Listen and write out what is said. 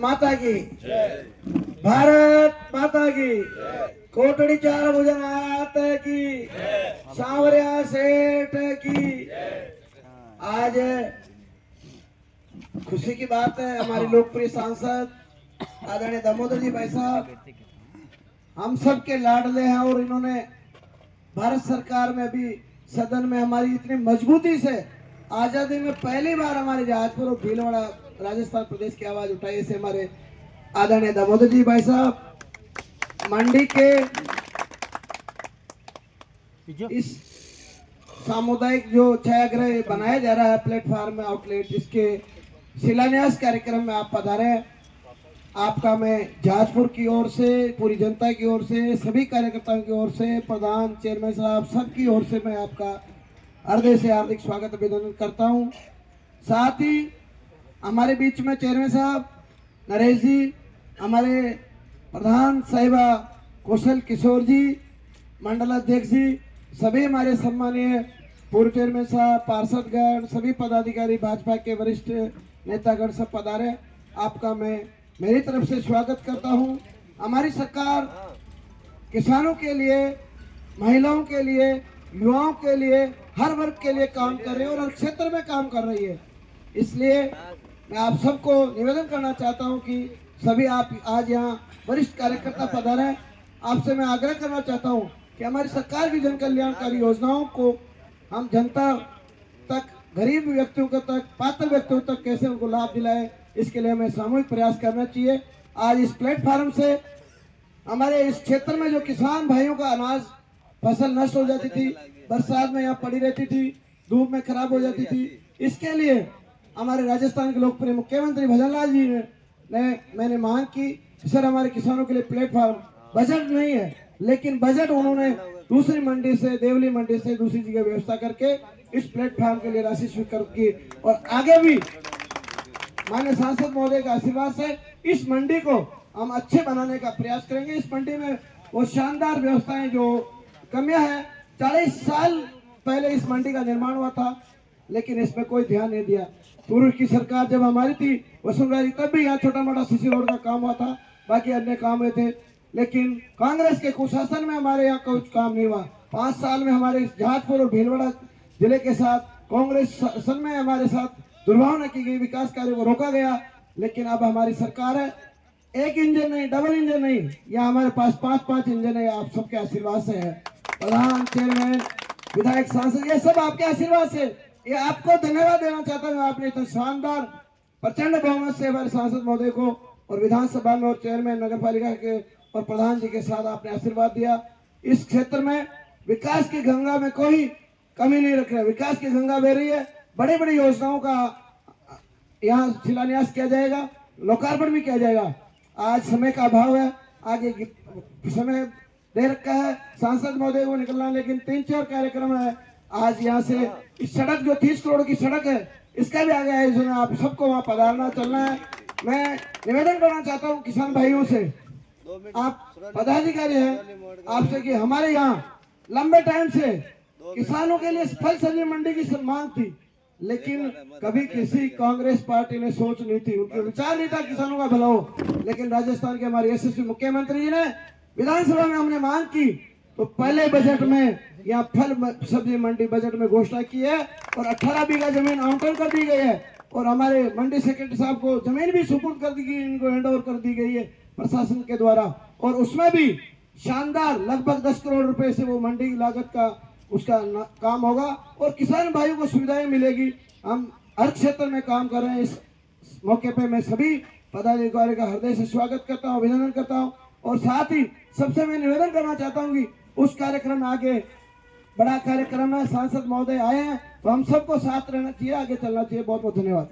माता की, भारत माता की, कोटड़ी चार भुजनाथ की, सांवरिया सेठ की। आज खुशी की बात है, हमारे लोकप्रिय सांसद आदरणीय दामोदर जी भाई साहब हम सब के लाडले हैं और इन्होंने भारत सरकार में भी सदन में हमारी इतनी मजबूती से आजादी में पहली बार हमारे जहाजपुर और भीलवाड़ा राजस्थान प्रदेश की आवाज उठाई। ऐसे हमारे आदरणीय दामोदर जी भाई साहब मंडी के इस सामुदायिक जो छायागृह बनाया जा रहा है प्लेटफॉर्म में आउटलेट, इसके शिलान्यास कार्यक्रम में आप पधारे हैं। आपका मैं जहाजपुर की ओर से, पूरी जनता की ओर से, सभी कार्यकर्ताओं की ओर से, प्रधान चेयरमैन साहब सबकी ओर से मैं आपका हृदय से हार्दिक स्वागत अभिनंदन करता हूं। साथ ही हमारे बीच में चेयरमैन साहब नरेश जी, हमारे प्रधान साहिबा कौशल किशोर जी, मंडलाध्यक्ष जी, सभी हमारे सम्मानीय पूर्व चेयरमैन साहब, पार्षदगण, सभी पदाधिकारी, भाजपा के वरिष्ठ नेतागण सब पधारे। आपका मैं मेरी तरफ से स्वागत करता हूं। हमारी सरकार किसानों के लिए, महिलाओं के लिए, युवाओं के लिए, हर वर्ग के लिए काम कर रही है और हर क्षेत्र में काम कर रही है। इसलिए मैं आप सबको निवेदन करना चाहता हूं कि सभी आप आज यहाँ वरिष्ठ कार्यकर्ता पधारे। आपसे मैं आग्रह करना चाहता हूं कि हमारी सरकार की जन कल्याणकारी योजनाओं को हम जनता तक, गरीब व्यक्तियों को तक, पात्र व्यक्तियों तक कैसे उनको लाभ दिलाए, इसके लिए हमें सामूहिक प्रयास करना चाहिए। आज इस प्लेटफॉर्म से हमारे इस क्षेत्र में जो किसान भाइयों का अनाज फसल नष्ट हो जाती थी, बरसात में यहाँ पड़ी रहती थी, धूप में खराब हो जाती थी, इसके लिए हमारे राजस्थान के लोकप्रिय मुख्यमंत्री भजनलाल जी ने मैंने मांग की सर हमारे किसानों के लिए प्लेटफॉर्म, बजट नहीं है लेकिन बजट उन्होंने दूसरी मंडी से, देवली मंडी से दूसरी जगह व्यवस्था करके इस प्लेटफॉर्म के लिए राशि स्वीकार की और आगे भी माननीय सांसद महोदय का आशीर्वाद से इस मंडी को हम अच्छे बनाने का प्रयास करेंगे। इस मंडी में वो शानदार व्यवस्थाएं जो कमियां हैं, 40 साल पहले इस मंडी का निर्माण हुआ था लेकिन इसमें कोई ध्यान नहीं दिया। पूर्व की सरकार जब हमारी थी वसुंधरा जी, तब भी यहाँ छोटा मोटा सीसी रोड का काम हुआ था, बाकी अन्य काम हुए थे, लेकिन कांग्रेस के कुशासन में हमारे यहाँ कुछ काम नहीं हुआ। 5 साल में हमारे जहाजपुर और भीलवाड़ा जिले के साथ कांग्रेस शासन में हमारे साथ दुर्भावना की गई, विकास कार्य को रोका गया। लेकिन अब हमारी सरकार है, एक इंजन नहीं, डबल इंजन नहीं, यहाँ हमारे पास 5-5 इंजन है, आप सबके आशीर्वाद से है। प्रधान, चेयरमैन, विधायक, सांसद, ये सब आपके आशीर्वाद से, ये आपको धन्यवाद देना चाहता हूँ। आपने इतना शानदार प्रचंड बहुमत से हमारे सांसद महोदय को और विधानसभा में और चेयरमैन नगर पालिका के और प्रधान जी के साथ आपने आशीर्वाद दिया। इस क्षेत्र में विकास की गंगा में कोई कमी नहीं रख रहे, विकास की गंगा बह रही है। बड़ी बड़ी योजनाओं का यहाँ शिलान्यास किया जाएगा, लोकार्पण भी किया जाएगा। आज समय का अभाव है, आगे समय दे रखा है सांसद महोदय को निकलना, लेकिन 3-4 कार्यक्रम है। आज यहाँ से इस सड़क जो 30 करोड़ की सड़क है, इसका भी आगे आयोजन है, आप सबको वहाँ पधारना, चलना है। मैं निवेदन करना चाहता हूँ किसान भाइयों से, आप पदाधिकारी हैं, आपसे कि हमारे यहाँ लंबे टाइम से किसानों के लिए फल सब्जी मंडी की मांग थी, लेकिन कभी किसी कांग्रेस पार्टी ने सोच नहीं थी, उनके विचार नहीं था किसानों का भला हो। लेकिन राजस्थान के हमारे यशस्वी मुख्यमंत्री जी ने विधानसभा में हमने मांग की तो पहले बजट में यहाँ फल सब्जी मंडी बजट में घोषणा की है और 18 बीघा जमीन आवंटन कर दी गई है और हमारे मंडी सेक्रेटरी साहब को जमीन भी सुपुर्द कर दी गई, इनको हैंड ओवर कर दी गई है प्रशासन के द्वारा। और उसमें भी शानदार लगभग 10 करोड़ रुपए से वो मंडी की लागत का उसका काम होगा और किसान भाइयों को सुविधाएं मिलेगी। हम हर क्षेत्र में काम कर रहे हैं। इस मौके पे मैं सभी पदाधिकारियों का हृदय से स्वागत करता हूं, अभिनंदन करता हूं और साथ ही सबसे मैं निवेदन करना चाहता हूं कि उस कार्यक्रम में आगे बड़ा कार्यक्रम है, सांसद महोदय आए हैं तो हम सबको साथ रहना चाहिए, आगे चलना चाहिए। बहुत बहुत धन्यवाद।